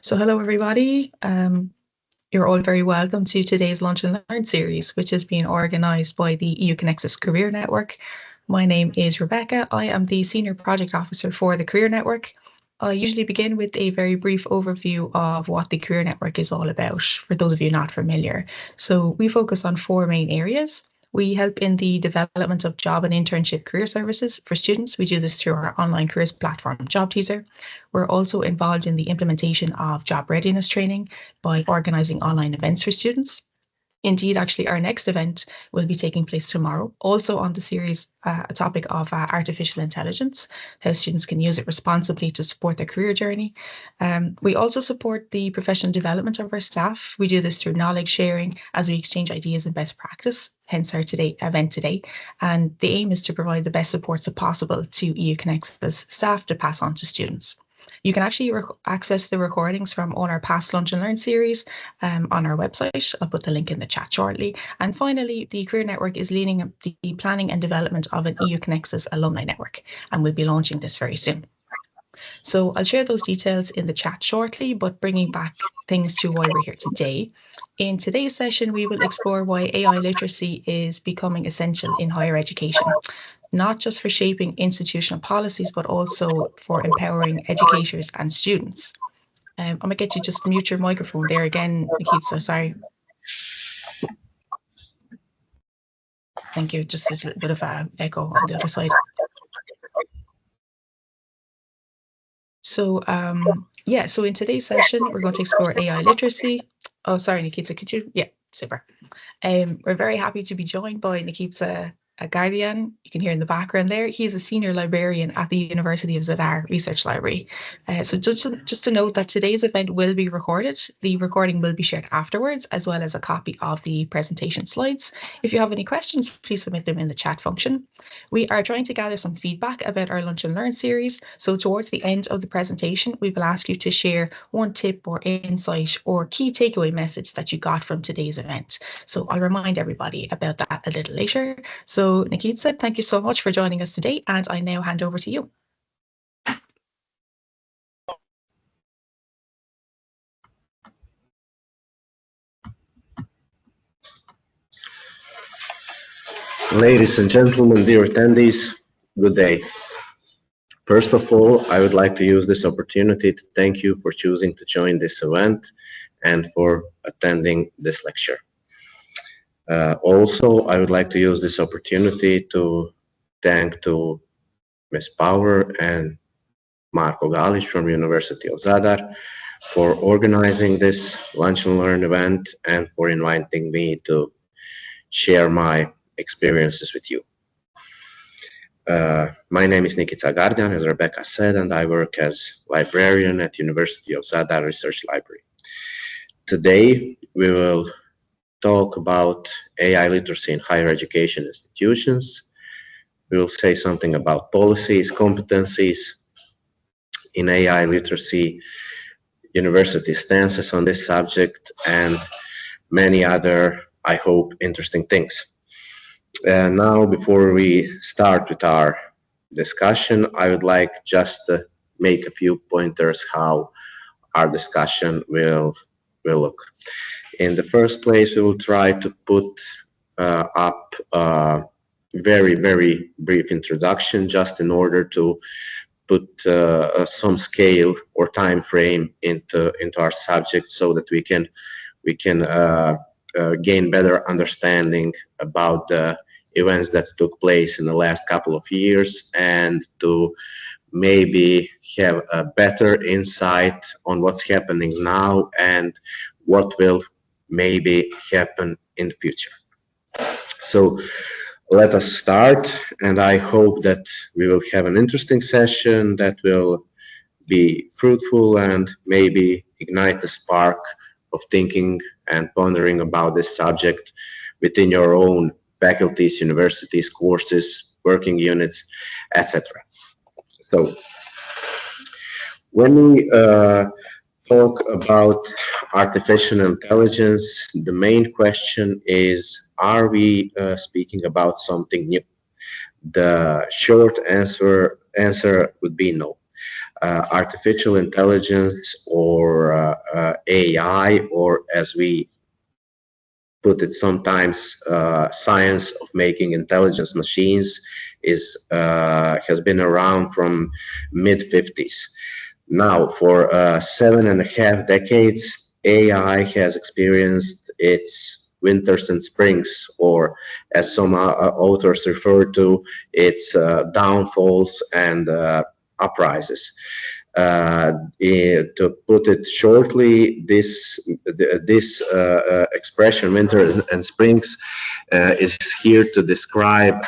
So hello, everybody. You're all very welcome to today's Lunch and Learn series, which is being organised by the EU-CONEXUS Career Network. My name is Rebecca. I am the Senior Project Officer for the Career Network. I usually begin with a very brief overview of what the Career Network is all about, for those of you not familiar. So we focus on four main areas. We help in the development of job and internship career services for students. We do this through our online careers platform, Job Teaser. We're also involved in the implementation of job readiness training by organising online events for students. Indeed, actually, our next event will be taking place tomorrow, also on the series, a topic of artificial intelligence, how students can use it responsibly to support their career journey. We also support the professional development of our staff. We do this through knowledge sharing as we exchange ideas and best practice, hence our event today. And the aim is to provide the best supports possible to EU-CONEXUS staff to pass on to students. You can actually access the recordings from all our past Lunch and Learn series on our website. I'll put the link in the chat shortly. And finally, the Career Network is leading the planning and development of an EU-CONEXUS alumni network, and we'll be launching this very soon. So I'll share those details in the chat shortly, but bringing back things to why we're here today. In today's session, we will explore why AI literacy is becoming essential in higher education, not just for shaping institutional policies, but also for empowering educators and students. I'm going to get you just mute your microphone there again, Nikita, sorry. Thank you. Just there's a little bit of an echo on the other side. So so in today's session, we're going to explore AI literacy. Oh, sorry, Nikita, could you? Yeah, super. We're very happy to be joined by Nikita Guardian. You can hear in the background there. He's a senior librarian at the University of Zadar Research Library. So just to note that today's event will be recorded. The recording will be shared afterwards, as well as a copy of the presentation slides. If you have any questions, please submit them in the chat function. We are trying to gather some feedback about our Lunch and Learn series. So towards the end of the presentation, we will ask you to share one tip or insight or key takeaway message that you got from today's event. So I'll remind everybody about that a little later. So Nikita, thank you so much for joining us today, and I now hand over to you. Ladies and gentlemen, dear attendees, good day. First of all, I would like to use this opportunity to thank you for choosing to join this event and for attending this lecture. Also, I would like to use this opportunity to thank to Ms. Power and Marko Galic from University of Zadar for organizing this Lunch and Learn event and for inviting me to share my experiences with you. My name is Nikita Guardian, as Rebecca said, and I work as librarian at University of Zadar Research Library. Today, we will talk about AI literacy in higher education institutions. We will say something about policies, competencies in AI literacy, university stances on this subject, and many other, I hope, interesting things. Now, before we start with our discussion, I would like just to make a few pointers how our discussion will look. In the first place, we will try to put up a very, very brief introduction just in order to put some scale or time frame into our subject so that we can gain better understanding about the events that took place in the last couple of years and to maybe have a better insight on what's happening now and what will maybe happen in the future. So let us start, and I hope that we will have an interesting session that will be fruitful and maybe ignite the spark of thinking and pondering about this subject within your own faculties, universities, courses, working units, etc. So when we talk about artificial intelligence, the main question is, are we speaking about something new? The short answer would be no. Artificial intelligence or AI, or as we put it sometimes, science of making intelligence machines, has been around from mid-50s. Now, for 7.5 decades, AI has experienced its winters and springs, or as some authors refer to, its downfalls and uprises. To put it shortly, this expression, winter and springs, is here to describe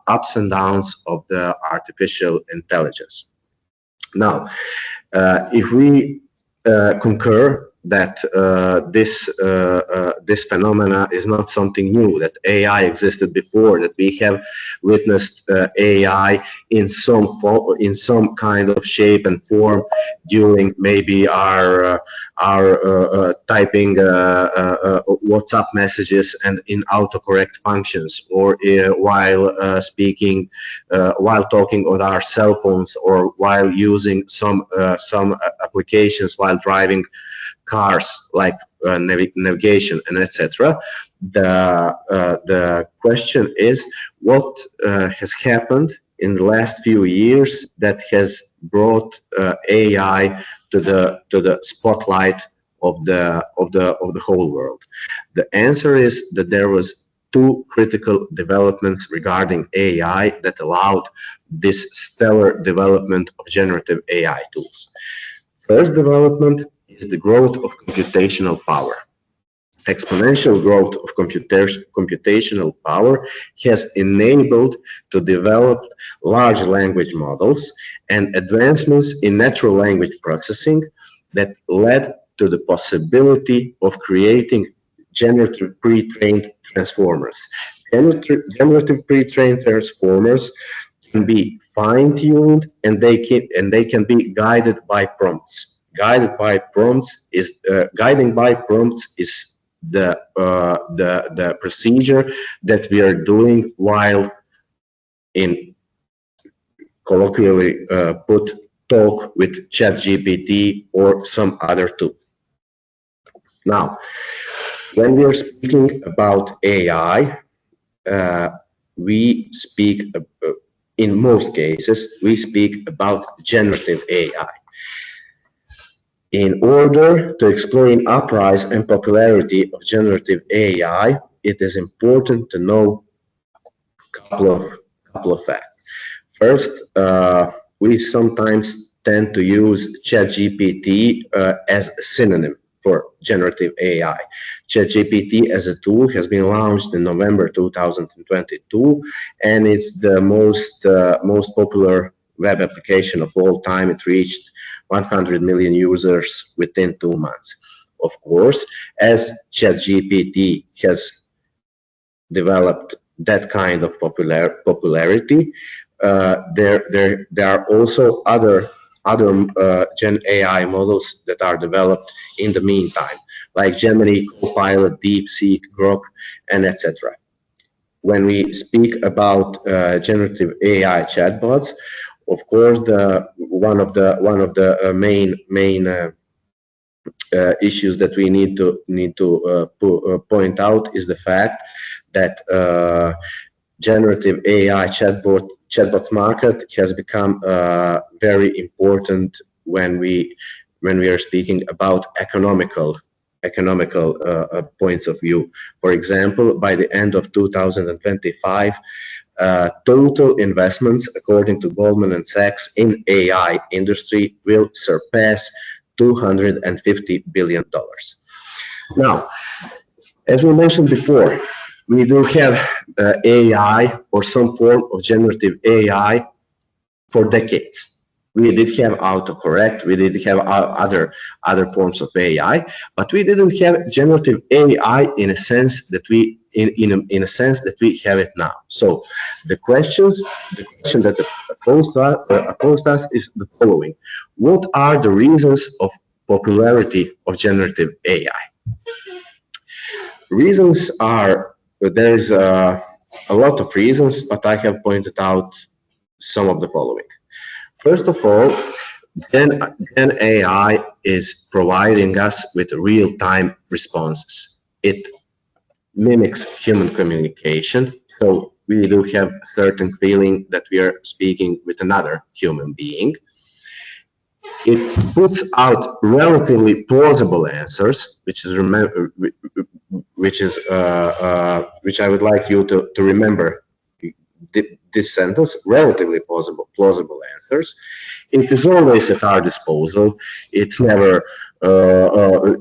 ups and downs of the artificial intelligence. Now, if we concur that this phenomena is not something new, that AI existed before, that we have witnessed AI in some kind of shape and form during maybe our typing WhatsApp messages and in autocorrect functions, or while speaking, while talking on our cell phones, or while using some applications while driving cars, like navigation and etc. The question is, what has happened in the last few years that has brought AI to the spotlight of the whole world? The answer is that there was two critical developments regarding AI that allowed this stellar development of generative AI tools. First development is the growth of computational power. Exponential growth of computational power has enabled to develop large language models and advancements in natural language processing that led to the possibility of creating generative pre-trained transformers. Generative pre-trained transformers can be fine-tuned, and they can be guided by prompts. Guiding by prompts is the procedure that we are doing while, in colloquially put, talk with ChatGPT or some other tool. Now, when we are speaking about AI, we speak, in most cases, we speak about generative AI. In order to explain uprise and popularity of generative AI, it is important to know a couple of facts. First, we sometimes tend to use ChatGPT as a synonym for generative AI. ChatGPT as a tool has been launched in November 2022, and it's the most popular web application of all time. It reached 100 million users within 2 months. Of course, as ChatGPT has developed that kind of popularity, there are also other Gen AI models that are developed in the meantime, like Gemini, Copilot, DeepSeek, Grok, and etc. When we speak about generative AI chatbots, of course, one of the main issues that we need to point out is the fact that generative AI chatbots market has become very important when we are speaking about economical points of view. For example, by the end of 2025, total investments, according to Goldman Sachs, in AI industry will surpass $250 billion. Now, as we mentioned before, we do have AI or some form of generative AI for decades. We did have autocorrect, we did have other forms of AI, but we didn't have generative AI in a sense that we have it now. So the question that posed us is the following: what are the reasons of popularity of generative AI? Reasons are, there's a lot of reasons, but I have pointed out some of the following. First of all, Gen AI is providing us with real-time responses. It mimics human communication, so we do have a certain feeling that we are speaking with another human being. It puts out relatively plausible answers, which I would like you to remember this sentence: relatively plausible answers. It is always at our disposal. It's never.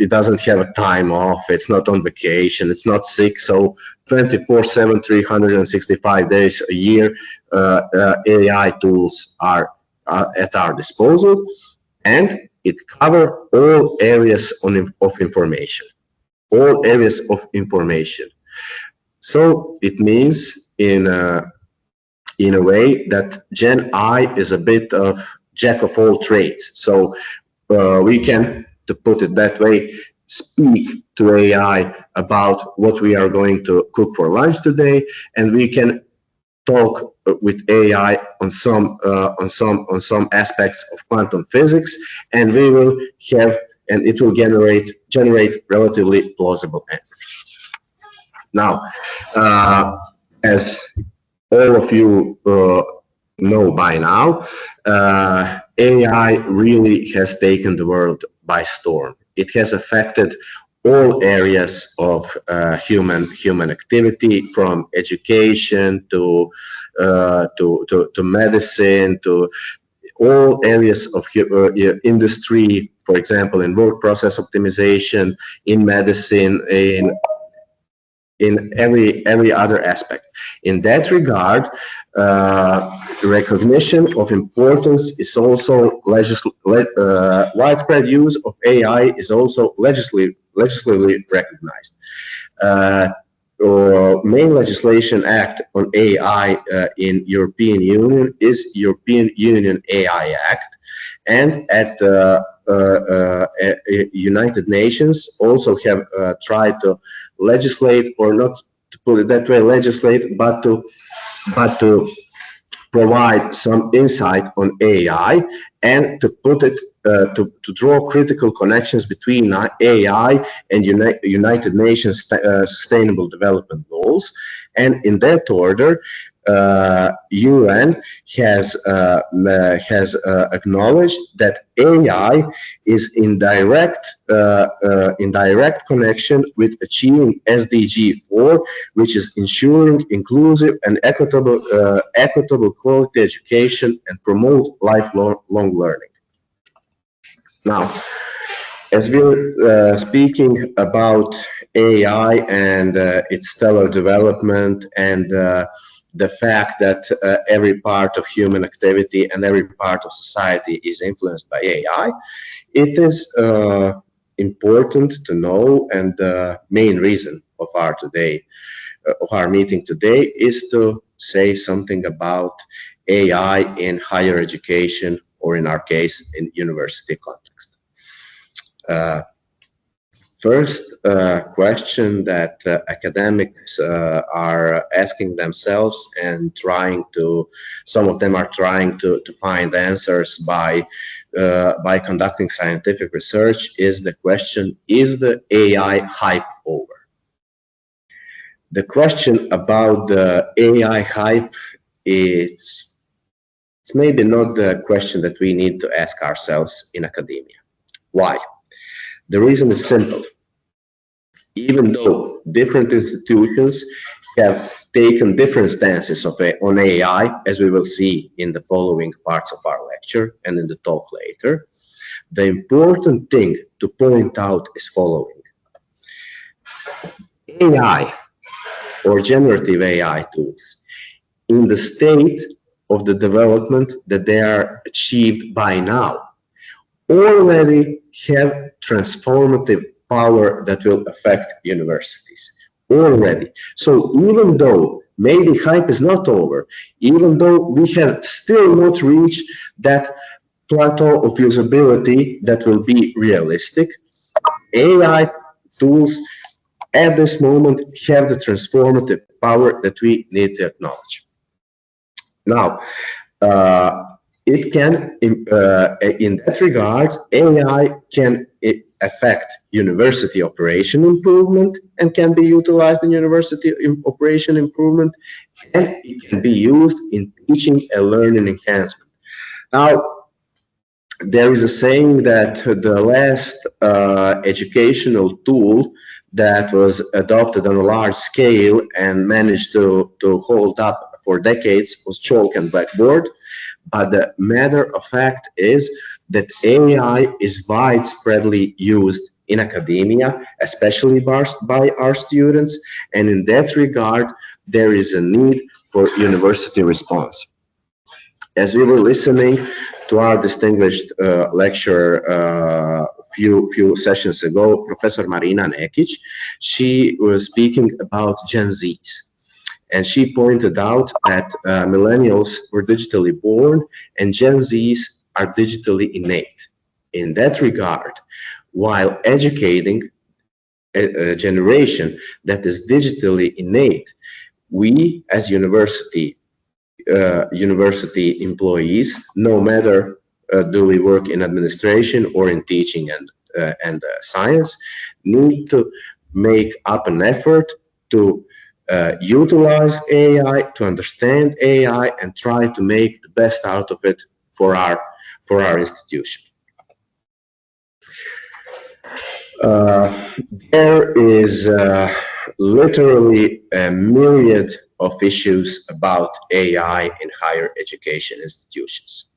It doesn't have a time off. It's not on vacation. It's not sick. So 24/7, 365 days a year, AI tools are at our disposal, and it covers all areas of information. All areas of information. So it means in a way that Gen I is a bit of jack of all trades. So we can, to put it that way, speak to AI about what we are going to cook for lunch today, and we can talk with AI on some aspects of quantum physics, and we will have, and it will generate relatively plausible answers. Now, as all of you know by now, AI really has taken the world by storm. It has affected all areas of human activity, from education to medicine, to all areas of industry. For example, in work process optimization, in medicine, in every other aspect. In that regard, recognition of importance is also widespread use of AI is also legislatively recognized. Main legislation act on AI in European Union is European Union AI Act, and at United Nations also have tried to legislate, or not to put it that way, legislate, but to provide some insight on AI, and to put it to draw critical connections between AI and United Nations Sustainable Development Goals. And in that order, UN has acknowledged that AI is in direct connection with achieving SDG 4, which is ensuring inclusive and equitable quality education and promote lifelong learning. Now, as we're speaking about AI and its stellar development, and the fact that every part of human activity and every part of society is influenced by AI, it is important to know, and the main reason of our meeting today is to say something about AI in higher education, or in our case, in university context. First question that academics are asking themselves, and some of them are trying to find answers by conducting scientific research, is the question: is the AI hype over? The question about the AI hype, it's maybe not the question that we need to ask ourselves in academia. Why? The reason is simple. Even though different institutions have taken different stances on AI, as we will see in the following parts of our lecture and in the talk later, the important thing to point out is following. AI, or generative AI tools, in the state of the development that they are achieved by now, already have transformative power that will affect universities already. So even though maybe hype is not over, even though we have still not reached that plateau of usability that will be realistic, AI tools at this moment have the transformative power that we need to acknowledge. Now, it can, in that regard, AI can affect university operation improvement and can be utilized in university operation improvement, and it can be used in teaching and learning enhancement. Now, there is a saying that the last educational tool that was adopted on a large scale and managed to hold up for decades was chalk and blackboard. But the matter of fact is that AI is widespreadly used in academia, especially by our students, and in that regard, there is a need for university response. As we were listening to our distinguished lecturer few sessions ago, Professor Marina Nekic, she was speaking about Gen Zs. And she pointed out that millennials were digitally born and Gen Zs are digitally innate. In that regard, while educating a generation that is digitally innate, we as university employees, no matter do we work in administration or in teaching and science, need to make up an effort to utilize AI, to understand AI, and try to make the best out of it for our institution. There is literally a myriad of issues about AI in higher education institutions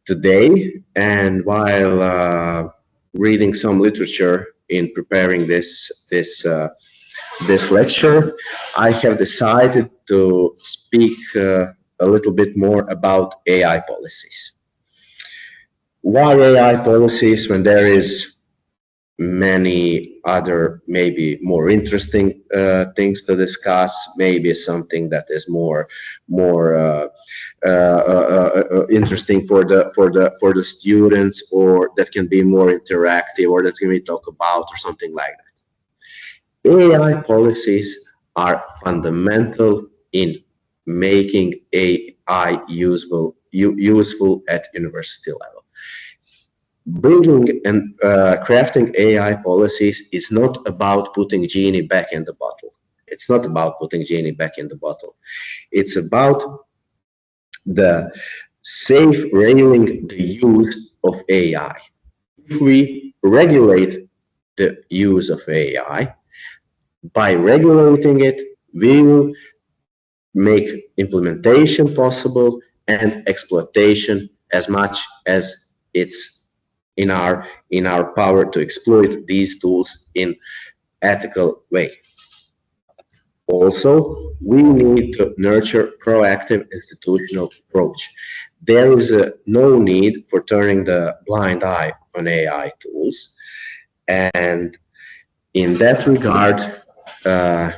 today, and while reading some literature in preparing this lecture, I have decided to speak a little bit more about AI policies. Why AI policies when there is many other maybe more interesting things to discuss, maybe something that is more interesting for the students, or that can be more interactive, or that can be talked about, or something like that. AI policies are fundamental in making AI useful at university level. Bringing and crafting AI policies is not about putting genie back in the bottle. It's not about putting genie back in the bottle. It's about the safe railing the use of AI. If we regulate the use of AI, by regulating it, we will make implementation possible and exploitation as much as it's in our power to exploit these tools in ethical way. Also, we need to nurture proactive institutional approach. There is no need for turning the blind eye on AI tools, and in that regard,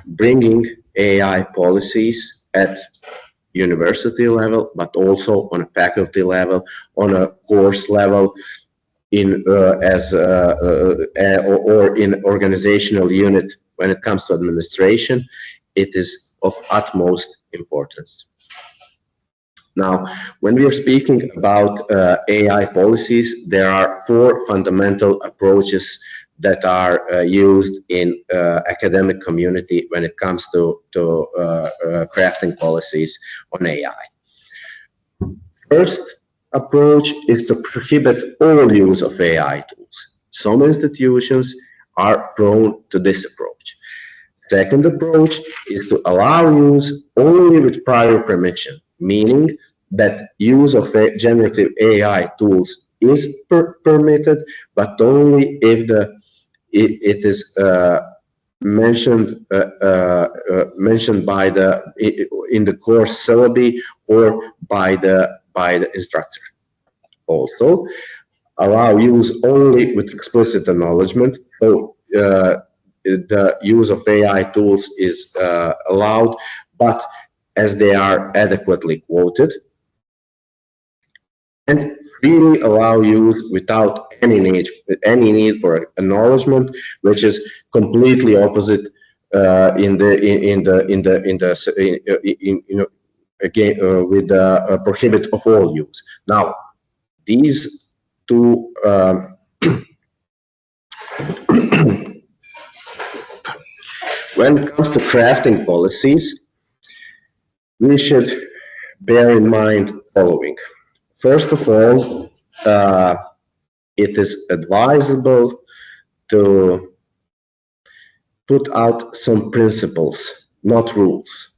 bringing AI policies at university level, but also on a faculty level, on a course level, in or in organizational unit when it comes to administration, it is of utmost importance. Now, when we are speaking about AI policies, there are four fundamental approaches that are used in academic community when it comes to crafting policies on AI. First approach is to prohibit all use of AI tools. Some institutions are prone to this approach. Second approach is to allow use only with prior permission, meaning that use of generative AI tools is permitted, but only if it is mentioned by in the course syllabi or by the instructor. Also, allow use only with explicit acknowledgement. So the use of AI tools is allowed, but as they are adequately quoted, and freely allow use without any need for acknowledgement, which is completely opposite in again with a prohibit of all use. Now, these two when it comes to crafting policies, we should bear in mind following. First of all, it is advisable to put out some principles, not rules.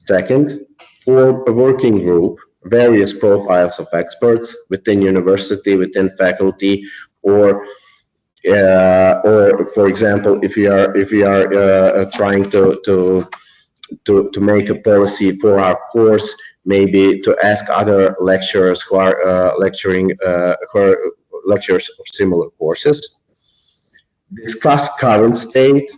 Second, for a working group, various profiles of experts within university, within faculty, or for example, if we are trying to make a policy for our course, maybe to ask other lecturers who are lecturing who are lecturers of similar courses, discuss current state.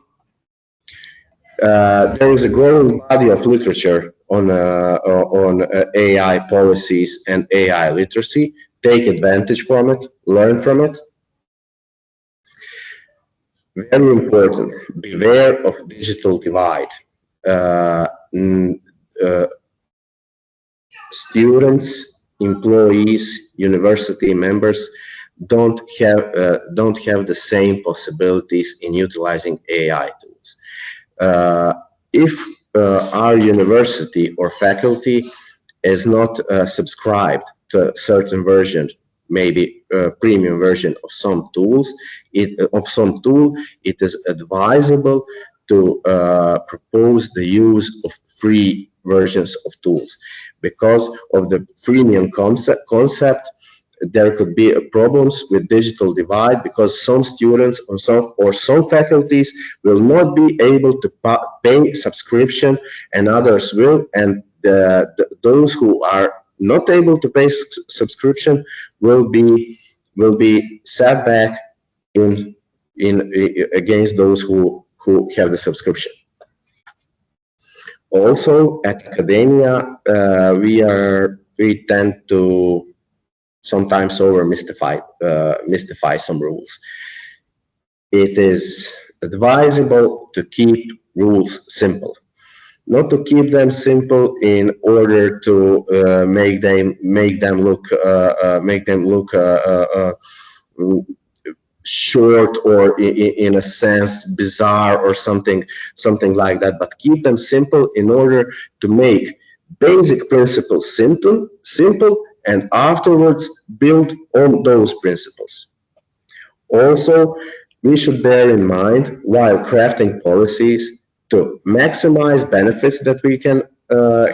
There is a growing body of literature on AI policies and AI literacy. Take advantage from it, learn from it. Very important, beware of digital divide. Students, employees, university members don't have the same possibilities in utilizing AI tools. If our university or faculty is not subscribed to a certain version, maybe a premium version of some tools, it is advisable to propose the use of free versions of tools. Because of the freemium concept, there could be problems with digital divide, because some students or some faculties will not be able to pay subscription and others will, and those who are not able to pay subscription will be set back in against those who have the subscription. Also, at academia, we tend to sometimes mystify some rules. It is advisable to keep rules simple, not to keep them simple in order to make them look short or in a sense bizarre or something like that, but keep them simple in order to make basic principles simple and afterwards build on those principles. Also, we should bear in mind, while crafting policies, to maximize benefits that we can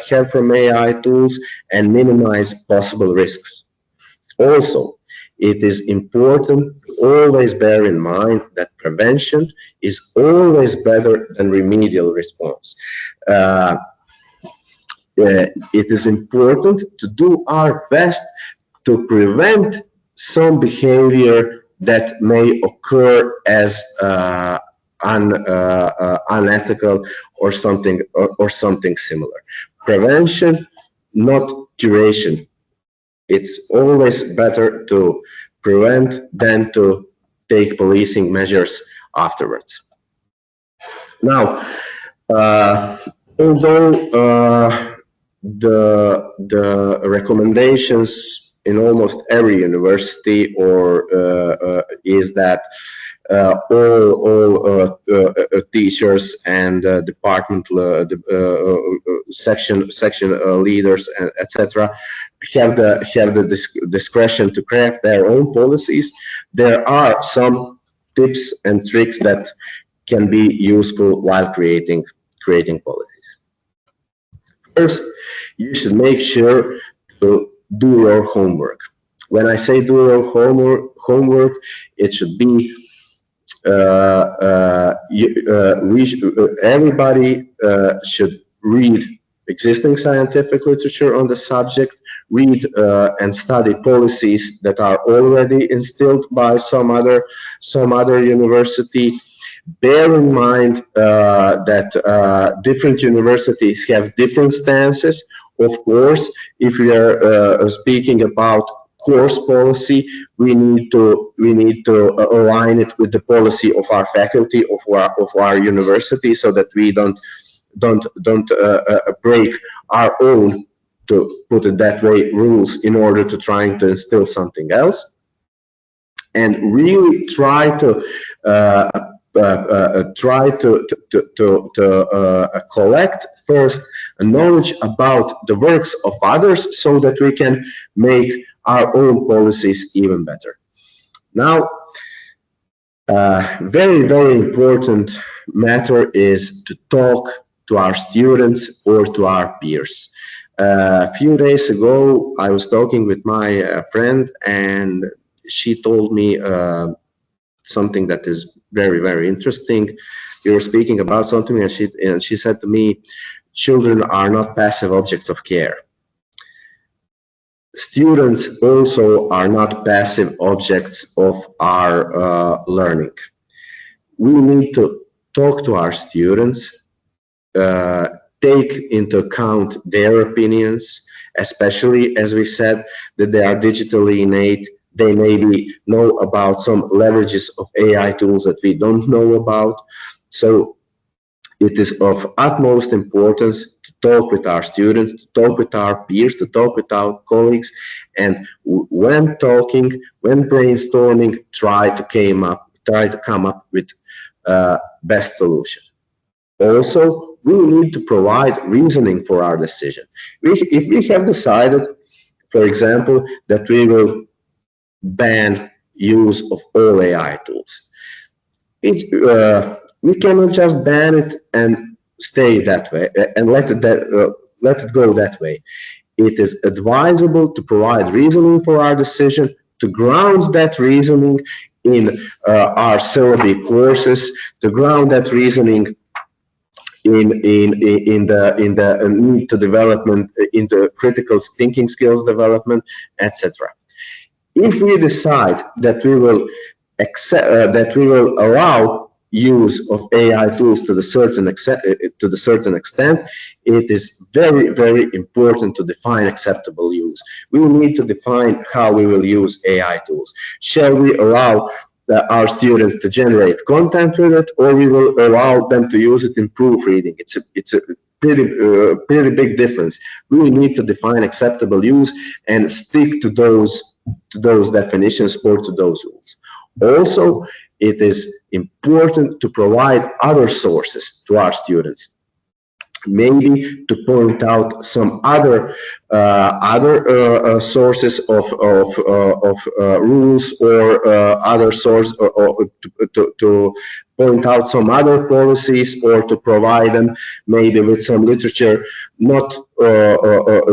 have from AI tools and minimize possible risks. Also, it is important to always bear in mind that prevention is always better than remedial response. It is important to do our best to prevent some behavior that may occur as unethical or something similar. Prevention, not curation. It's always better to prevent than to take policing measures afterwards. Now, although the recommendations in almost every university is that all teachers and department section leaders, etc., have the discretion to craft their own policies. There are some tips and tricks that can be useful while creating policies. First, you should make sure to do your homework. When I say do your homework, it should be everybody should read existing scientific literature on the subject, read and study policies that are already instilled by some other university. Bear in mind that different universities have different stances. Of course, if we are speaking about course policy, we need to align it with the policy of our faculty, of our university, so that we don't don't break our own, to put it that way, rules in order to trying to instill something else, and really try to collect first knowledge about the works of others, so that we can make our own policies even better. Now, very, very important matter is to talk to our students or to our peers. A few days ago, I was talking with my friend, and she told me something that is very, very interesting. We were speaking about something, and she said to me, children are not passive objects of care. Students also are not passive objects of our learning. We need to talk to our students, take into account their opinions, especially, as we said, that they are digitally innate. They maybe know about some leverages of AI tools that we don't know about. So it is of utmost importance to talk with our students, to talk with our peers, to talk with our colleagues, and when talking, when brainstorming, try to come up with best solution. Also, we need to provide reasoning for our decision. If we have decided, for example, that we will ban use of all AI tools, we cannot just ban it and stay that way and let it go that way. It is advisable to provide reasoning for our decision, to ground that reasoning in our syllabi courses, to ground that reasoning in the need to development, in the critical thinking skills development, etc. If we decide that we will allow use of AI tools to the certain extent, it is very, very important to define acceptable use. We need to define how we will use AI tools. Shall we allow our students to generate content with it, or we will allow them to use it in proofreading? It's a pretty big difference. We need to define acceptable use and stick to those definitions or to those rules. Also, it is important to provide other sources to our students. Maybe to point out some other sources of rules, or other source, or to point out some other policies, or to provide them maybe with some literature, not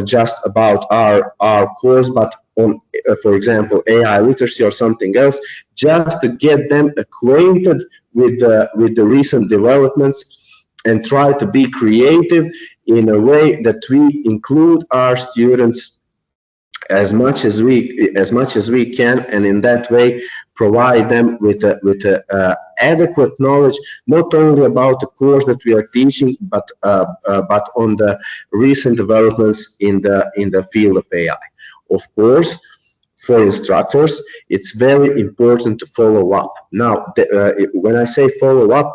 just about our course, but on, for example, AI literacy or something else, just to get them acquainted with the recent developments, and try to be creative in a way that we include our students as much as we can, and in that way provide them with adequate knowledge, not only about the course that we are teaching, but on the recent developments in the field of AI. Of course, for instructors, it's very important to follow up. Now, when I say follow up,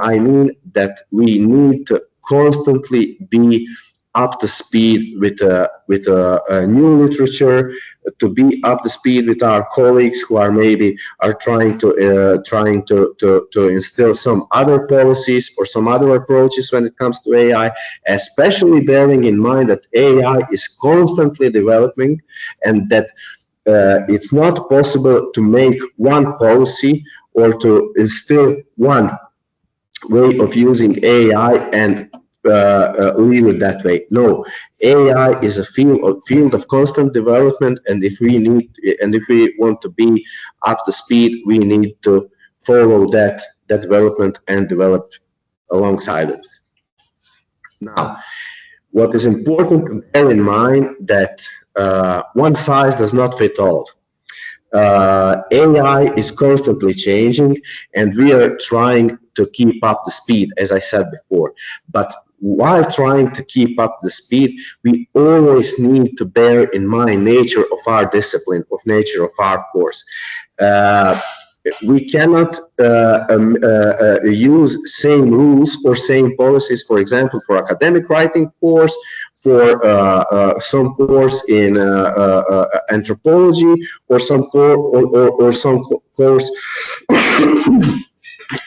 I mean that we need to constantly be up to speed with new literature, to be up to speed with our colleagues who are maybe trying to instill some other policies or some other approaches when it comes to AI, especially bearing in mind that AI is constantly developing, and that it's not possible to make one policy or to instill one way of using AI and leave it that way. No, AI is a field of constant development, and if we want to be up to speed, we need to follow that development and develop alongside it. Now, what is important to bear in mind that one size does not fit all. AI is constantly changing, and we are trying to keep up the speed, as I said before. But while trying to keep up the speed, we always need to bear in mind nature of our discipline, of nature of our course. we cannot use same rules or same policies, for example, for academic writing course, for some course in anthropology, or some course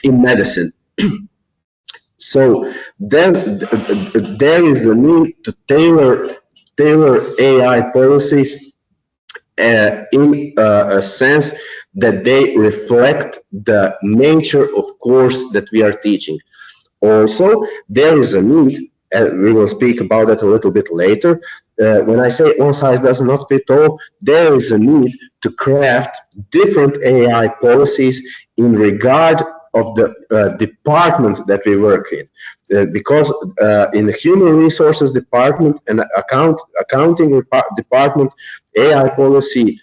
in medicine. So then there is the need to tailor AI policies in a sense that they reflect the nature of course that we are teaching. Also, there is a need, and we will speak about that a little bit later. When I say one size does not fit all, there is a need to craft different AI policies in regard of the department that we work in. Because in the human resources department and accounting department, AI policy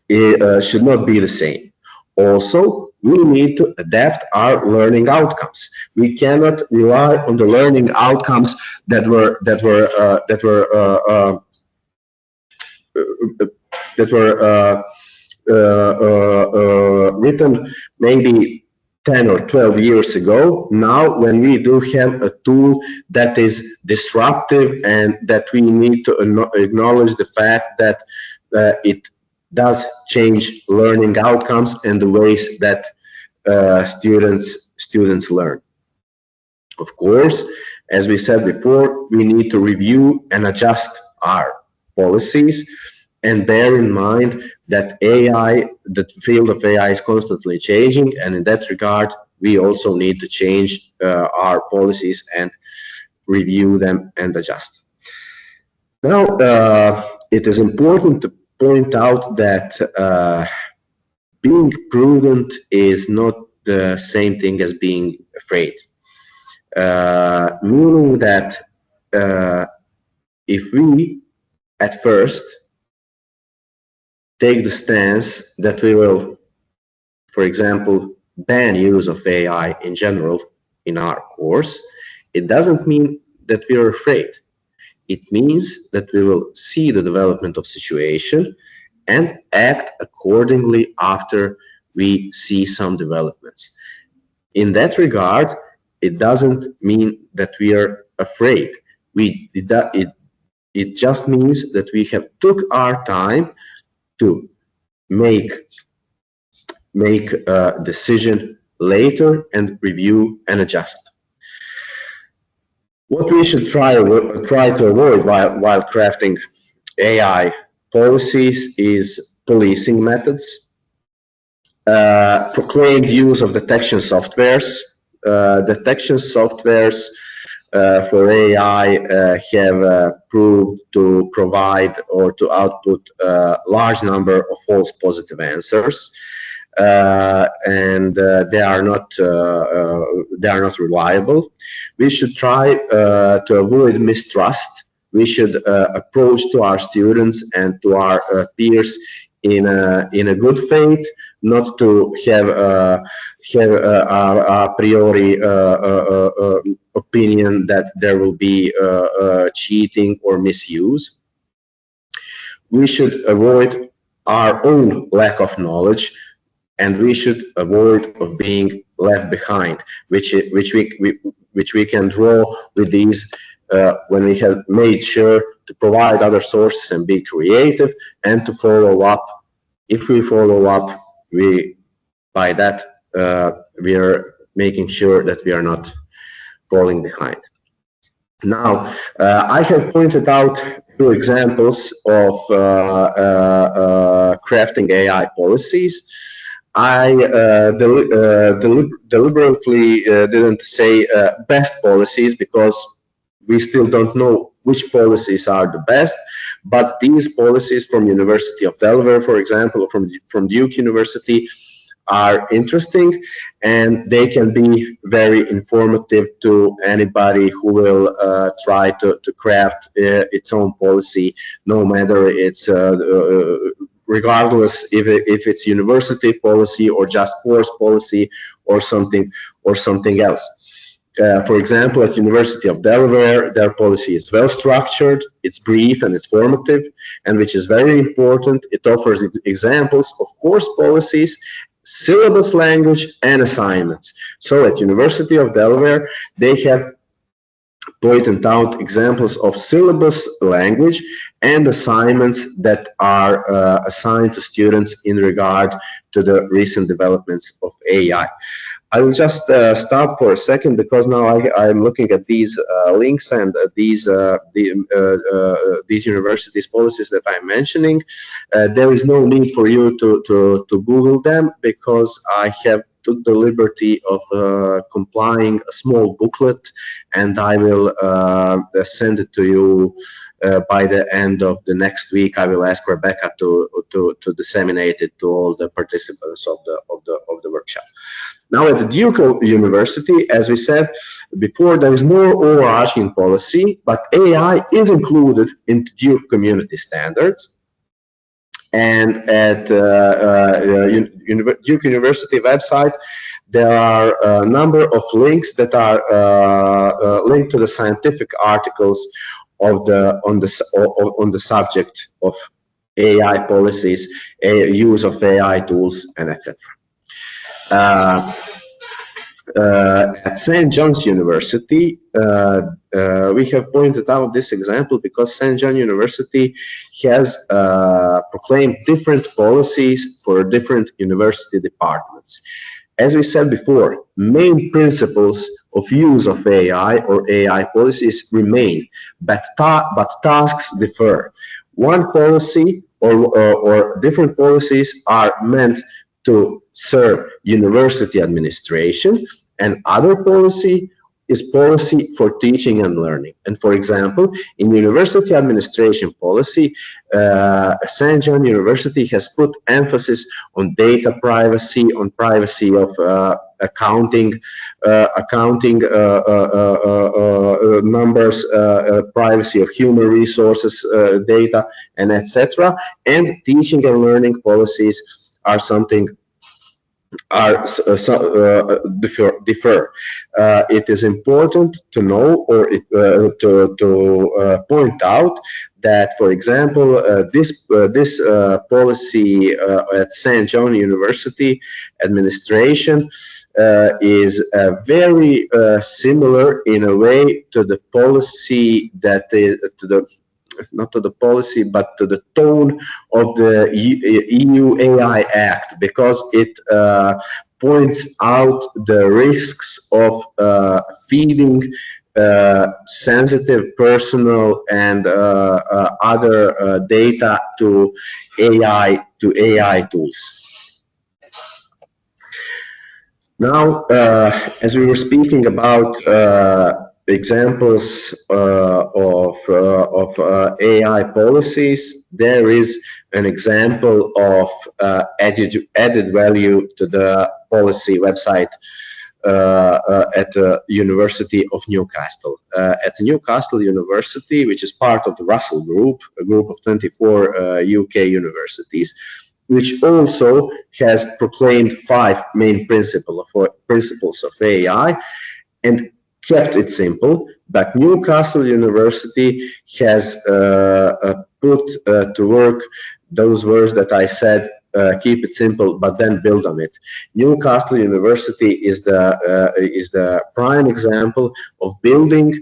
should not be the same. Also, we need to adapt our learning outcomes. We cannot rely on the learning outcomes that were written maybe 10 or 12 years ago. Now, when we do have a tool that is disruptive and that we need to acknowledge the fact that it does change learning outcomes and the ways that students learn. Of course, as we said before, we need to review and adjust our policies and bear in mind that the field of AI is constantly changing, and in that regard, we also need to change our policies and review them and adjust. Now, it is important to point out that being prudent is not the same thing as being afraid. Meaning that if we at first take the stance that we will, for example, ban use of AI in general in our course, it doesn't mean that we are afraid. It means that we will see the development of situation and act accordingly after we see some developments. In that regard, it doesn't mean that we are afraid. It just means that we have took our time to make a decision later and review and adjust. What we should try to avoid while crafting AI policies is policing methods, proclaimed use of detection softwares. Detection softwares for AI have proved to provide or to output a large number of false positive answers, and they are not reliable. We should try to avoid mistrust. We should approach to our students and to our peers in a good faith, not to have a priori opinion that there will be cheating or misuse. We should avoid our own lack of knowledge, and we should avoid of being left behind, which we can draw with these when we have made sure to provide other sources and be creative and to follow up. If we follow up, by that we are making sure that we are not falling behind. Now, I have pointed out two examples of crafting AI policies. I deliberately didn't say best policies because we still don't know which policies are the best, but these policies from University of Delaware, for example, or from Duke University, are interesting, and they can be very informative to anybody who will try to craft its own policy, no matter it's regardless if it's university policy or just course policy or something else. For example, at University of Delaware, their policy is well structured, it's brief and it's formative, and which is very important, it offers examples of course policies syllabus language, and assignments. So at University of Delaware, they have pointed out examples of syllabus language and assignments that are assigned to students in regard to the recent developments of AI. I will just stop for a second because now I'm looking at these links and these universities policies that I'm mentioning. There is no need for you to Google them because I have took the liberty of complying a small booklet, and I will send it to you by the end of the next week. I will ask Rebecca to disseminate it to all the participants of the workshop. Now at the Duke University, as we said before, there is no overarching policy, but AI is included into Duke community standards. And at Duke University website, there are a number of links that are linked to the scientific articles of on the subject of AI policies, use of AI tools, and etc. At St. John's University, we have pointed out this example because St. John University has proclaimed different policies for different university departments. As we said before, main principles of use of AI or AI policies remain, but tasks differ. One policy or different policies are meant to serve university administration, and other policy is policy for teaching and learning. And for example, in university administration policy, St. John University has put emphasis on data privacy, on privacy of accounting numbers, privacy of human resources data, and etc. And teaching and learning policies are something differ. It is important to know or to point out that, for example, this policy at St. John University administration is very similar in a way to the policy that is not to the policy, but to the tone of the EU AI Act, because it points out the risks of feeding sensitive personal and other data to AI tools. Now, as we were speaking about examples of AI policies, there is an example of added value to the policy website at the University of Newcastle. At Newcastle University, which is part of the Russell Group, a group of 24 UK universities, which also has proclaimed 5 main principles of AI and kept it simple. But Newcastle University has put to work those words that I said, keep it simple, but then build on it. Newcastle University is the prime example of building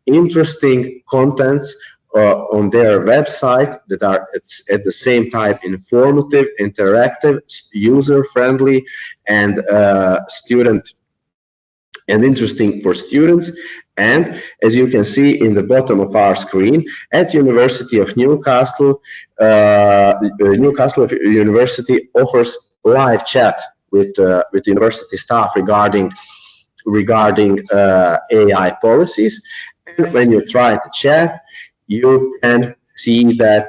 interesting contents on their website that are at the same time informative, interactive, user-friendly, and interesting for students. And as you can see in the bottom of our screen, at University of Newcastle, Newcastle University offers live chat with university staff regarding AI policies. And when you try to chat, you can see that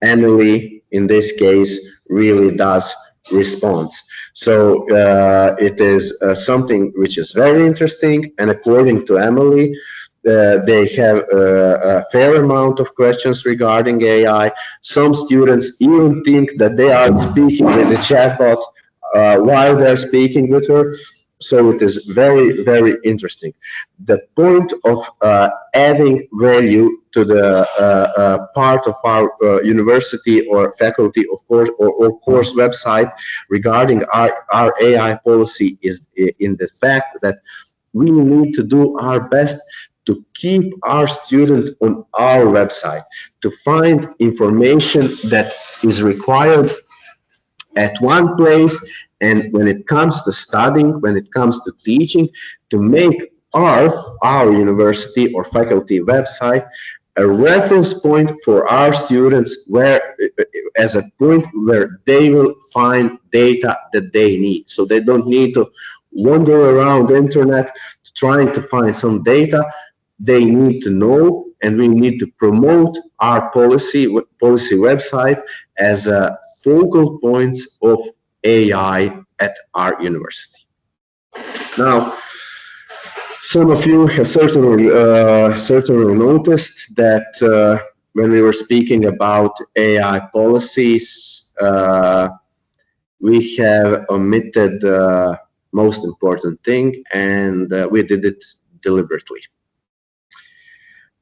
Emily, in this case, really does respond. So it is something which is very interesting, and according to Emily, they have a fair amount of questions regarding AI. Some students even think that they are speaking with the chatbot while they're speaking with her. so it is very, very interesting. The point of adding value to the part of our university or faculty, of course, or course website regarding our AI policy is in the fact that we need to do our best to keep our student on our website, to find information that is required at one place, and when it comes to studying, when it comes to teaching, to make our university or faculty website a reference point for our students, where as a point where they will find data that they need, so they don't need to wander around the internet trying to find some data. They need to know, and we need to promote our policy website as a focal points of AI at our university. Now, some of you have certainly noticed that when we were speaking about AI policies, we have omitted the most important thing, and we did it deliberately.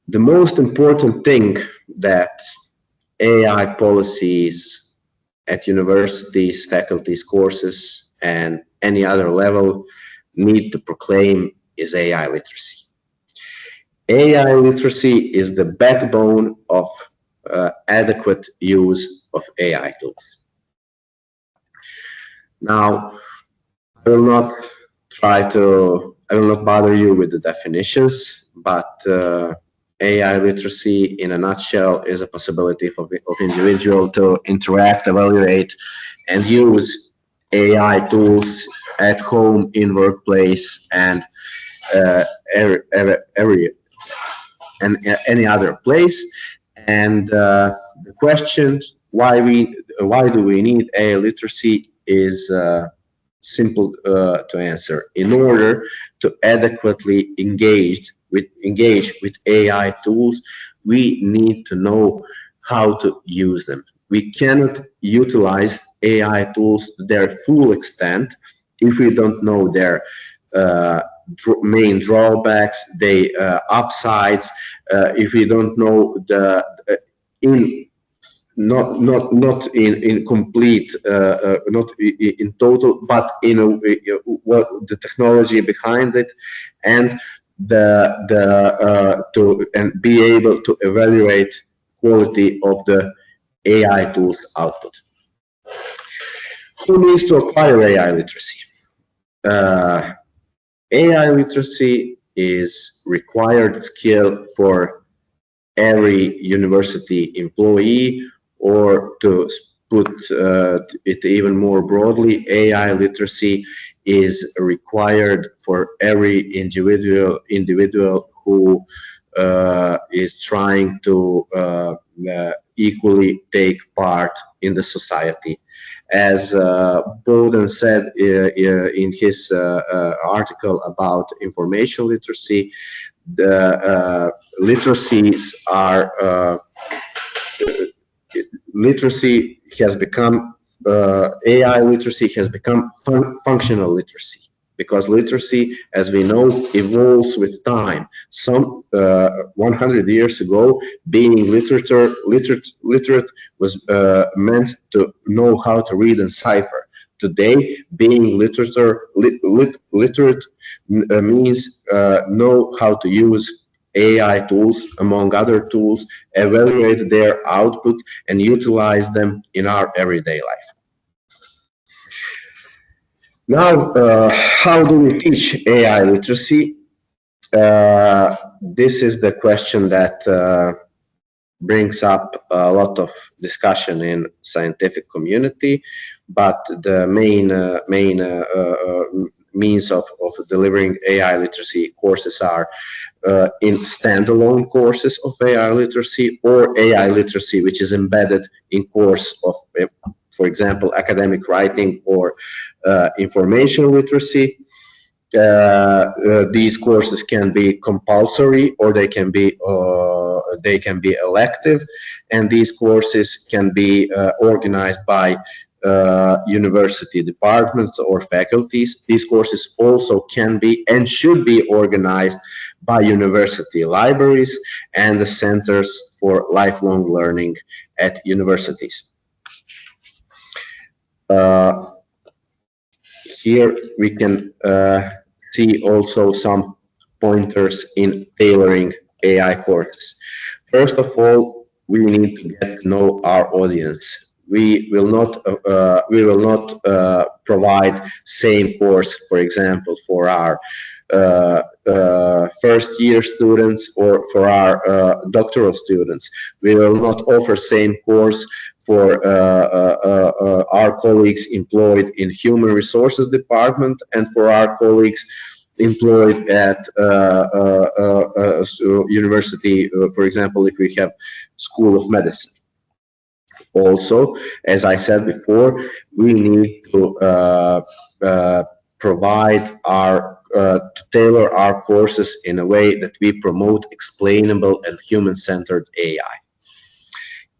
The most important thing that AI policies at universities, faculties, courses, and any other level need to proclaim is AI literacy. AI literacy is the backbone of adequate use of AI tools. Now, I will not bother you with the definitions, but AI literacy in a nutshell is a possibility of individual to interact, evaluate, and use AI tools at home, in workplace, and any other place. And the question why do we need AI literacy is simple to answer. In order to adequately engage with AI tools, we need to know how to use them. We cannot utilize AI tools to their full extent if we don't know their main drawbacks, the upsides, if we don't know the not in complete, not in total, but in what the technology behind it, and and be able to evaluate quality of the AI tools output. Who needs to acquire AI literacy? AI literacy is required skill for every university employee, or to put it even more broadly, AI literacy is required for every individual who is trying to equally take part in the society. As Bowden said in his article about information literacy, the literacies are literacy has become AI literacy has become functional literacy, because literacy, as we know, evolves with time. Some 100 years ago, being literate was meant to know how to read and cipher. Today, being literate means know how to use AI tools, among other tools, evaluate their output, and utilize them in our everyday life. Now, how do we teach AI literacy? This is the question that brings up a lot of discussion in scientific community, but the main means of delivering AI literacy courses are in standalone courses of AI literacy, or AI literacy which is embedded in course of, for example, academic writing or information literacy. These courses can be compulsory, or they can be elective, and these courses can be organized by university departments or faculties. These courses also can be and should be organized by university libraries and the centers for lifelong learning at universities. Here we can see also some pointers in tailoring AI courses. First of all, we need to get to know our audience. We will not provide same course, for example, for our first year students or for our doctoral students. We will not offer same course for our colleagues employed in human resources department and for our colleagues employed at university, for example, if we have School of Medicine. Also, as I said before, we need to provide our to tailor our courses in a way that we promote explainable and human-centered AI.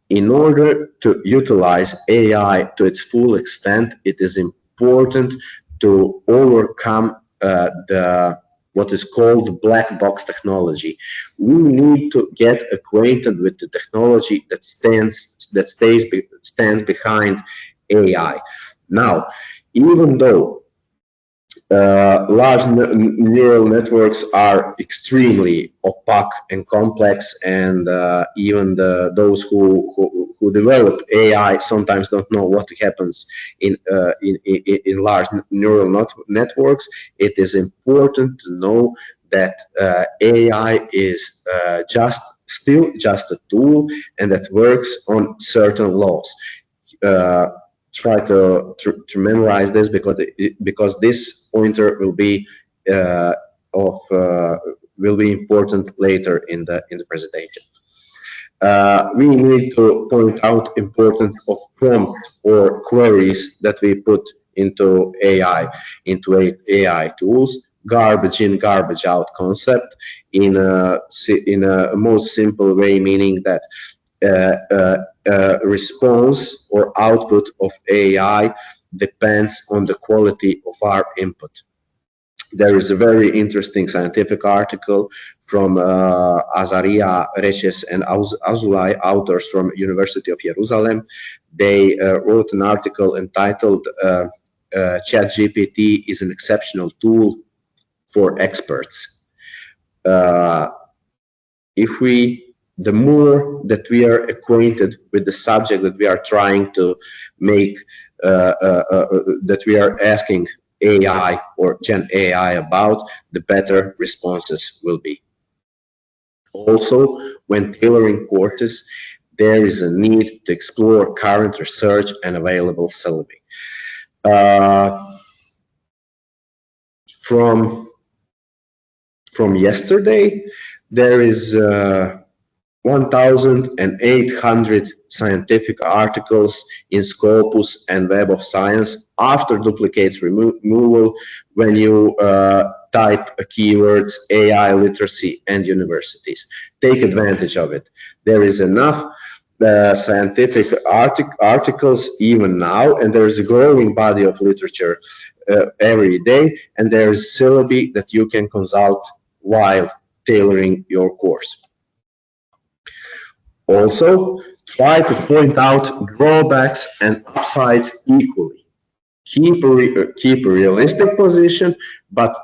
In order to utilize AI to its full extent, it is important to overcome what is called black box technology. We need to get acquainted with the technology that stands behind AI. Now, even though large neural networks are extremely opaque and complex, and even those who develop AI sometimes don't know what happens in large neural networks. It is important to know that AI is still just a tool, and that works on certain laws. Try to memorize this because this pointer will be important later in the presentation. We need to point out importance of prompts or queries that we put into AI tools. Garbage in, garbage out concept in a most simple way, meaning that response or output of AI depends on the quality of our input. There is a very interesting scientific article from Azaria, Reches, and Azulay, authors from University of Jerusalem. They wrote an article entitled ChatGPT is an exceptional tool for experts. The more that we are acquainted with the subject that we are trying to make, that we are asking AI or Gen AI about, the better responses will be. Also, when tailoring courses, there is a need to explore current research and available syllabi. From yesterday, there is 1,800 scientific articles in Scopus and Web of Science after duplicates removal when you type keywords AI literacy and universities. Take advantage of it. There is enough scientific articles even now, and there is a growing body of literature every day, and there is syllabi that you can consult while tailoring your course. Also, try to point out drawbacks and upsides equally. Keep a realistic position, but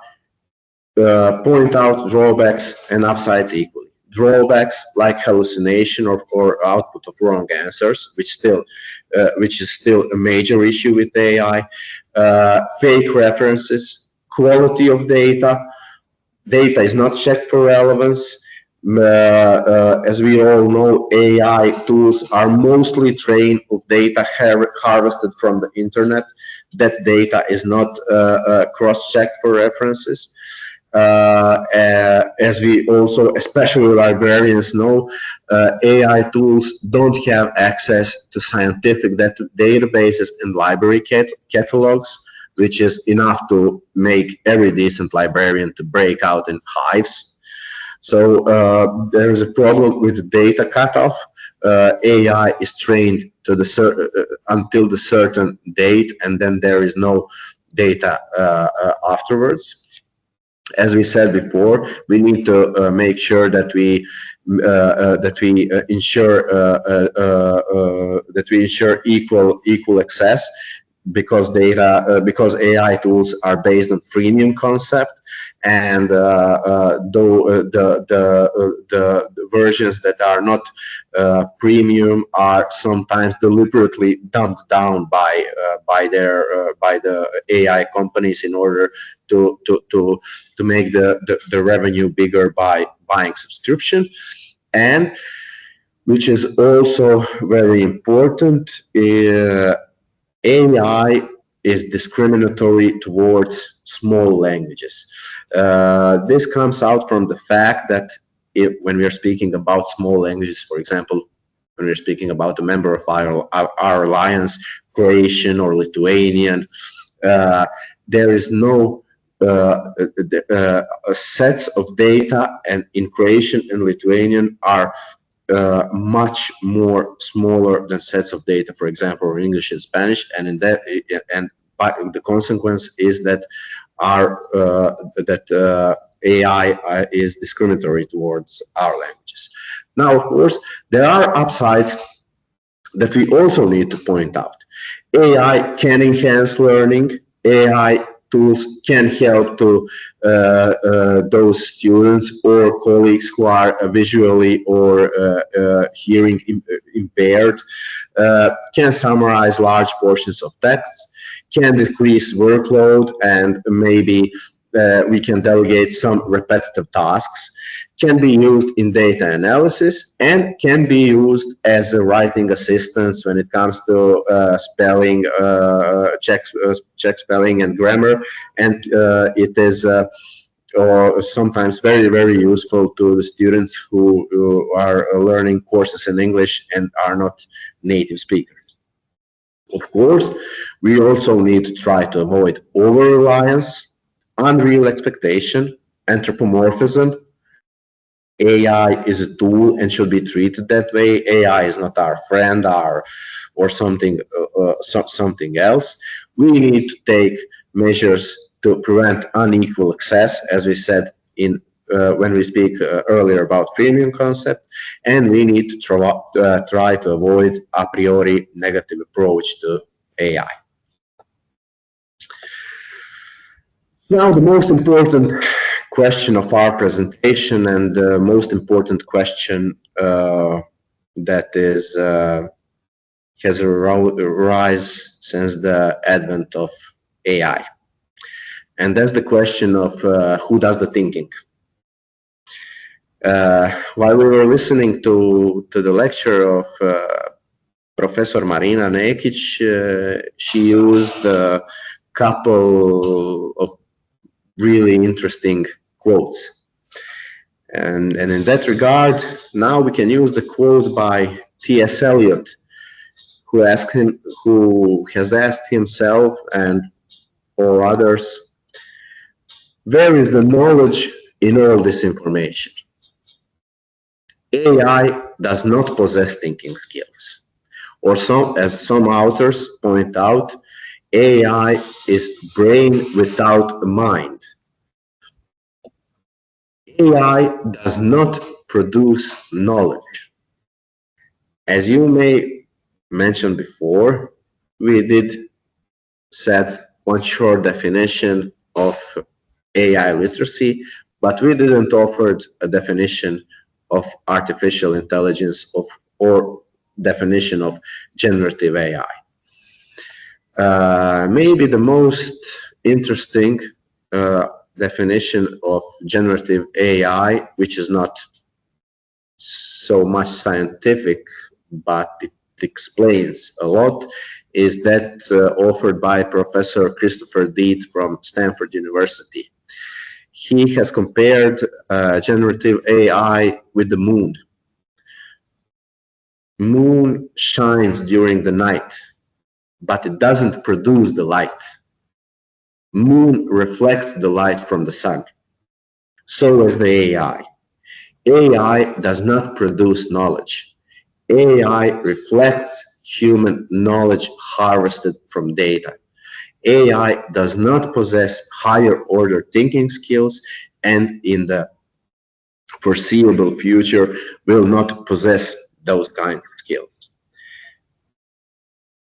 point out drawbacks and upsides equally. Drawbacks like hallucination or output of wrong answers, which is still a major issue with AI. Fake references, quality of data. Data is not checked for relevance. As we all know, AI tools are mostly trained of data harvested from the internet. That data is not cross-checked for references. As we also, especially librarians, know, AI tools don't have access to scientific databases and library catalogs, which is enough to make every decent librarian to break out in hives. So there is a problem with the data cutoff. AI is trained to the until the certain date, and then there is no data afterwards. As we said before, we need to make sure that we ensure equal access, because because AI tools are based on freemium concept, and the versions that are not premium are sometimes deliberately dumbed down by the AI companies in order to make the revenue bigger by buying subscription. And which is also very important, AI is discriminatory towards small languages. This comes out from the fact that when we are speaking about small languages, for example, when we're speaking about a member of our alliance, Croatian or Lithuanian, there is no sets of data, and in Croatian and Lithuanian are much more smaller than sets of data, for example, in English and Spanish, and in that, and the consequence is that AI is discriminatory towards our languages. Now, of course, there are upsides that we also need to point out. AI can enhance learning. AI tools can help to those students or colleagues who are visually or hearing impaired, can summarize large portions of text, can decrease workload, and maybe we can delegate some repetitive tasks, can be used in data analysis, and can be used as a writing assistance when it comes to spelling, check spelling and grammar, and it is sometimes very useful to the students who are learning courses in English and are not native speakers. Of course, we also need to try to avoid over-reliance, unreal expectation, anthropomorphism. AI is a tool and should be treated that way. AI is not our friend or something else. We need to take measures to prevent unequal access, as we said in when we speak earlier about freemium concept, and we need to try to avoid a priori negative approach to AI. Now, the most important question of our presentation, and the most important question that has arisen since the advent of AI, and that's the question of who does the thinking. While we were listening to the lecture of Professor Marina Nekic, she used a couple of really interesting quotes. And in that regard, now we can use the quote by T.S. Eliot, who has asked himself and all others, where is the knowledge in all this information? AI does not possess thinking skills. Or as some authors point out, AI is brain without a mind. AI does not produce knowledge. As you may mention before, we did set one short definition of AI literacy, but we didn't offer a definition of artificial intelligence or definition of generative AI. Maybe the most interesting definition of generative AI, which is not so much scientific, but it explains a lot, is that offered by Professor Christopher Deed from Stanford University. He has compared generative AI with the moon. Moon shines during the night, but it doesn't produce the light. Moon reflects the light from the sun. So is the AI. AI does not produce knowledge. AI reflects human knowledge harvested from data. AI does not possess higher order thinking skills and in the foreseeable future will not possess those kind of skills.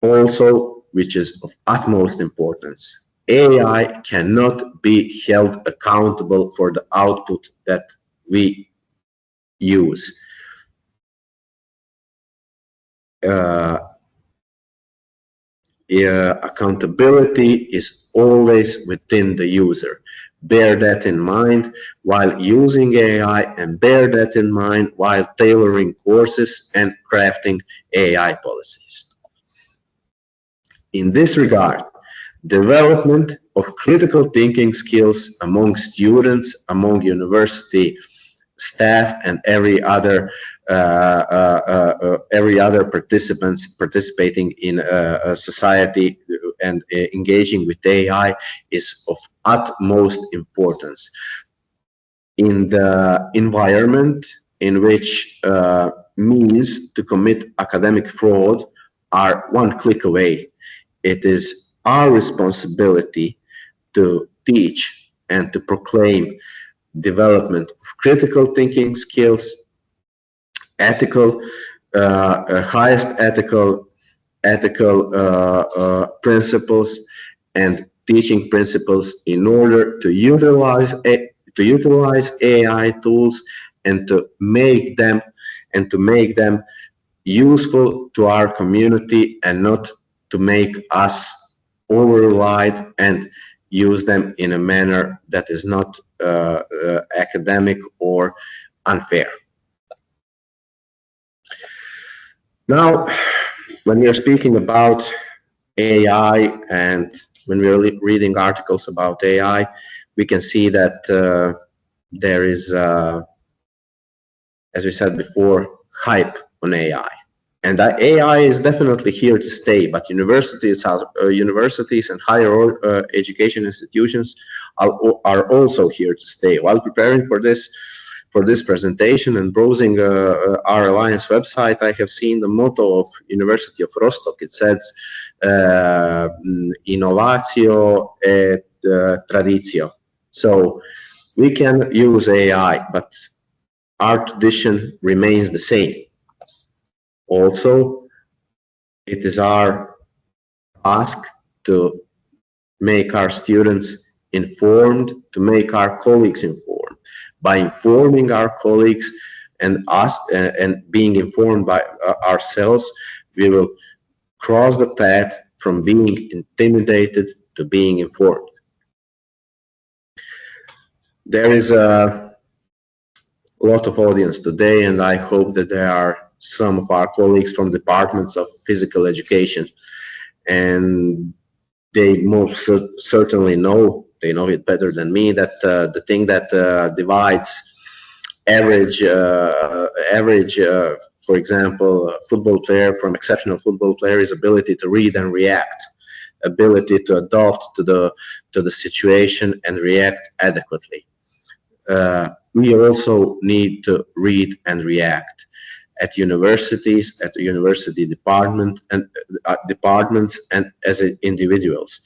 Also, which is of utmost importance, AI cannot be held accountable for the output that we use. Accountability is always within the user. Bear that in mind while using AI, and bear that in mind while tailoring courses and crafting AI policies. In this regard, development of critical thinking skills among students, among university staff, and every other participants participating in a society and engaging with AI is of utmost importance. In the environment in which means to commit academic fraud are one click away, it is our responsibility to teach and to proclaim development of critical thinking skills, ethical, highest ethical principles and teaching principles in order to utilize AI tools and to make them useful to our community, and not to make us over-relied and use them in a manner that is not academic or unfair. Now, when we are speaking about AI and when we are reading articles about AI, we can see that there is, as we said before, hype on AI. And AI is definitely here to stay, but universities and higher education institutions are also here to stay. While preparing for this presentation and browsing our Alliance website, I have seen the motto of University of Rostock. It says, "Innovatio et traditio." So we can use AI, but our tradition remains the same. Also, it is our task to make our students informed, to make our colleagues informed. By informing our colleagues and us, and being informed by ourselves, we will cross the path from being intimidated to being informed. There is a lot of audience today, and I hope that there are some of our colleagues from departments of physical education, and they most certainly know, they know it better than me, that the thing that divides average, for example, a football player from exceptional football player is ability to read and react, ability to adapt to the situation and react adequately. We also need to read and react at universities, at the university departments, and as individuals.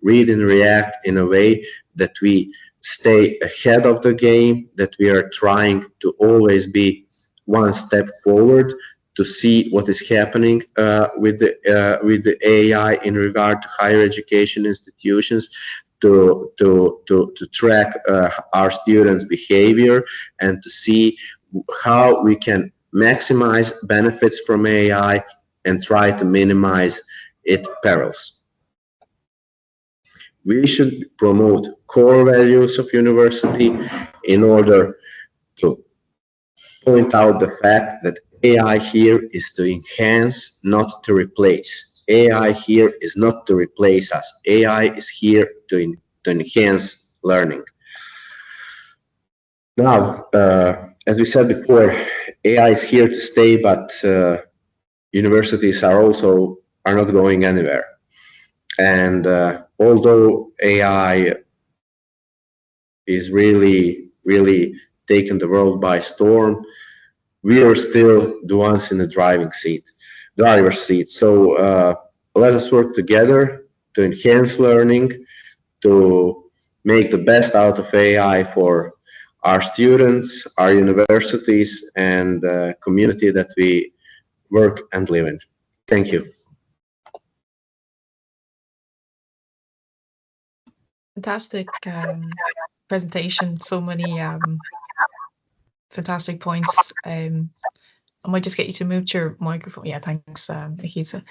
Read and react in a way that we stay ahead of the game, that we are trying to always be one step forward to see what is happening with the AI in regard to higher education institutions, to track our students' behavior, and to see how we can maximize benefits from AI and try to minimize its perils. We should promote core values of university in order to point out the fact that AI here is to enhance, not to replace. AI here is not to replace us. AI is here to enhance learning. Now, as we said before, AI is here to stay, but universities are not going anywhere. And although AI is really taking the world by storm, we are still the ones in the driver's seat. So let us work together to enhance learning, to make the best out of AI for our students, our universities, and the community that we work and live in. Thank you. Fantastic presentation. So many fantastic points. I might just get you to mute your microphone. Yeah, thanks, Nikita.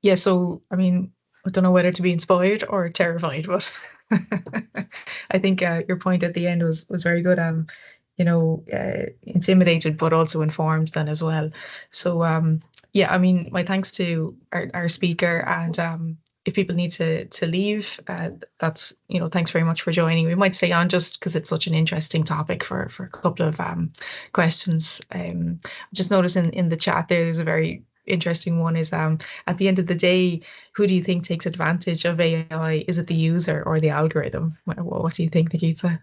Yeah, so I mean, I don't know whether to be inspired or terrified, but I think your point at the end was very good. Intimidated but also informed then as well. So yeah, I mean, my thanks to our speaker, and if people need to leave, that's, thanks very much for joining. We might stay on just because it's such an interesting topic for a couple of questions. Just notice in the chat there's a very interesting one is at the end of the day, who do you think takes advantage of AI? Is it the user or the algorithm? What do you think, Nikita?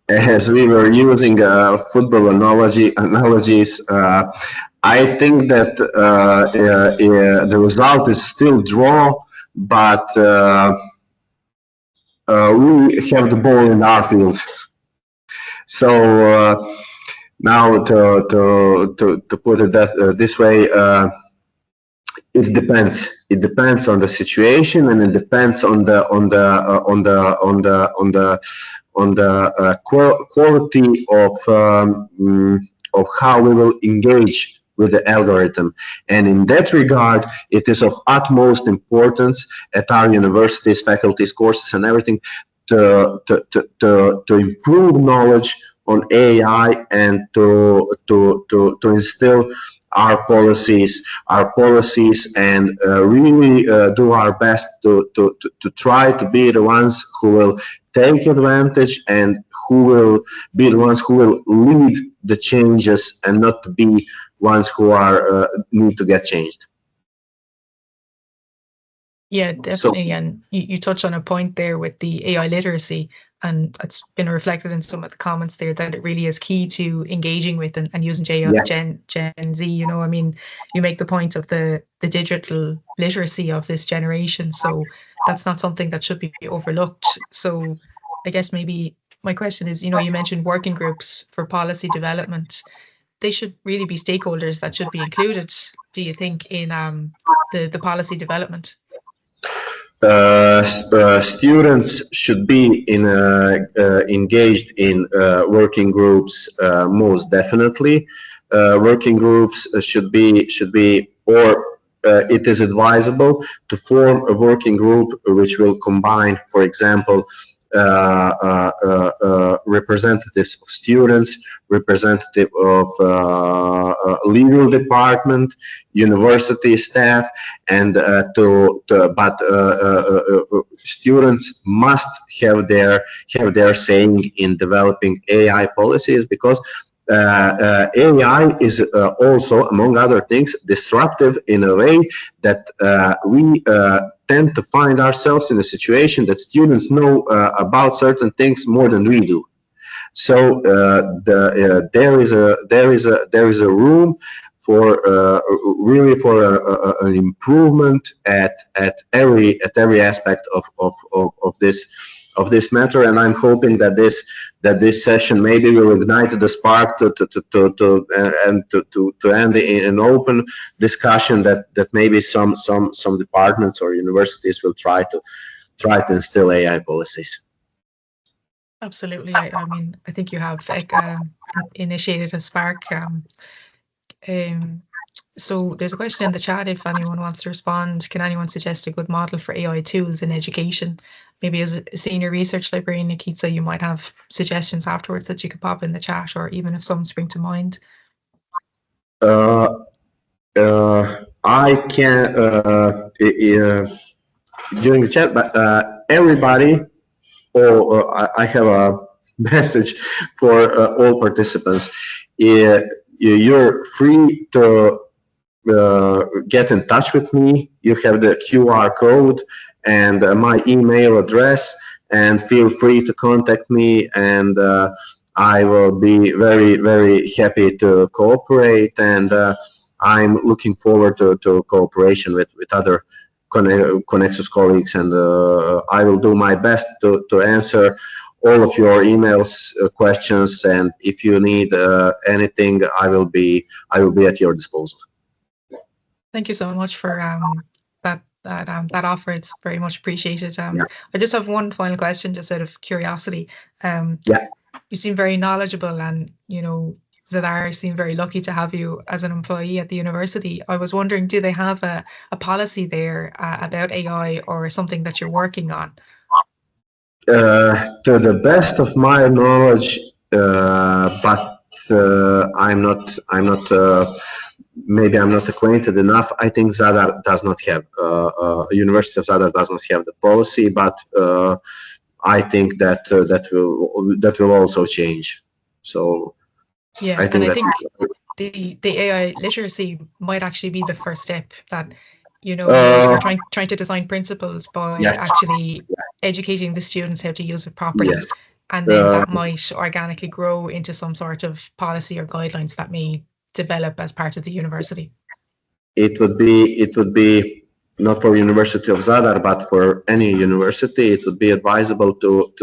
As we were using football analogies, I think that the result is still draw, but we have the ball in our field. So now to put it this way, it depends. It depends on the situation, and it depends on the quality of how we will engage with the algorithm. And in that regard, it is of utmost importance at our universities, faculties, courses, and everything to improve knowledge on AI and to instill our policies and really do our best to try to be the ones who will take advantage and who will be the ones who will lead the changes and not to be ones who are need to get changed. Yeah, definitely. So, and you touched on a point there with the AI literacy, and it's been reflected in some of the comments there that it really is key to engaging with and using Gen Z. I mean, you make the point of the digital literacy of this generation, so that's not something that should be overlooked. So I guess maybe my question is, you mentioned working groups for policy development. They should really be stakeholders that should be included, do you think, in the policy development? Students should be engaged in working groups, most definitely. Working groups should be, or it is advisable to form a working group which will combine, for example, representatives of students, representative of legal department, university staff, and students must have their saying in developing AI policies, because AI is also, among other things, disruptive in a way that we tend to find ourselves in a situation that students know about certain things more than we do. So there is a room for really for an improvement at every aspect of this matter, and I'm hoping that this session maybe will ignite the spark to end in an open discussion that maybe some departments or universities will try to instill AI policies. Absolutely. I mean, I think you have initiated a spark. So there's a question in the chat if anyone wants to respond. Can anyone suggest a good model for AI tools in education? Maybe as a senior research librarian, Nikita, you might have suggestions afterwards that you could pop in the chat, or even if some spring to mind. I can during the chat, but everybody, I have a message for all participants. You're free to get in touch with me. You have the QR code, and my email address, and feel free to contact me, and I will be very, very happy to cooperate, and I'm looking forward to cooperation with other CONEXUS colleagues, and I will do my best to answer all of your emails, questions, and if you need anything, I will be at your disposal. Thank you so much for that offer. It's very much appreciated. Yeah. I just have one final question, just out of curiosity. Yeah. You seem very knowledgeable, and Zadar seem very lucky to have you as an employee at the university. I was wondering, do they have a policy there about AI, or something that you're working on? To the best of my knowledge, but I'm not. Maybe I'm not acquainted enough. I think Zadar does not have. University of Zadar does not have the policy, but I think that that will also change. So yeah, I think the AI literacy might actually be the first step, that you're trying to design principles by actually educating the students how to use it properly. Yes. And then that might organically grow into some sort of policy or guidelines that may develop as part of the university. It would be not for University of Zadar, but for any university, it would be advisable to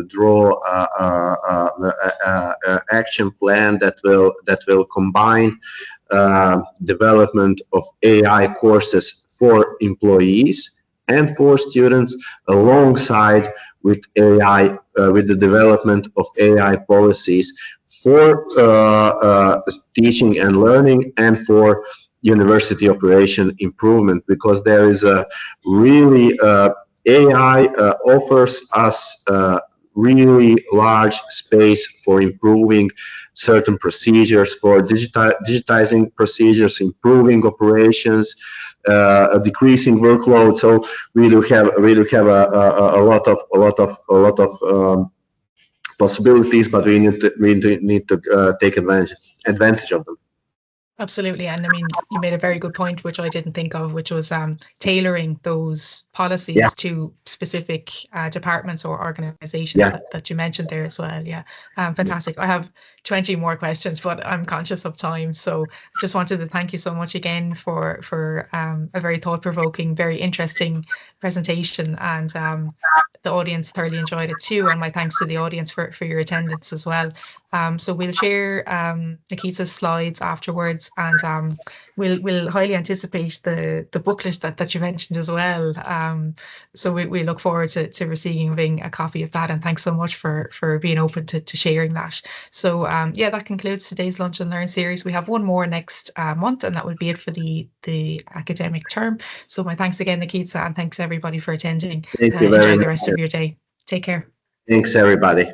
draw a action plan that will combine development of AI courses for employees and for students, alongside with AI, with the development of AI policies for teaching and learning, and for university operation improvement, because there is a really AI offers us really large space for improving certain procedures, for digitizing procedures, improving operations, decreasing workload. So we do have a lot of possibilities, but we need to take advantage of them. Absolutely. And I mean, you made a very good point, which I didn't think of, which was tailoring those policies to specific departments or organizations that you mentioned there as well. Yeah, fantastic. I have 20 more questions, but I'm conscious of time. So just wanted to thank you so much again for a very thought-provoking, very interesting presentation. And the audience thoroughly enjoyed it too. And my thanks to the audience for your attendance as well. So we'll share Nikita's slides afterwards, and we'll highly anticipate the booklet that you mentioned as well. So we look forward to receiving a copy of that, and thanks so much for being open to sharing that. So yeah, that concludes today's Lunch and Learn series. We have one more next month, and that would be it for the academic term. So my thanks again, Nikita, and thanks everybody for attending. Thank you very much. Enjoy the rest of your day. Take care. Thanks, everybody.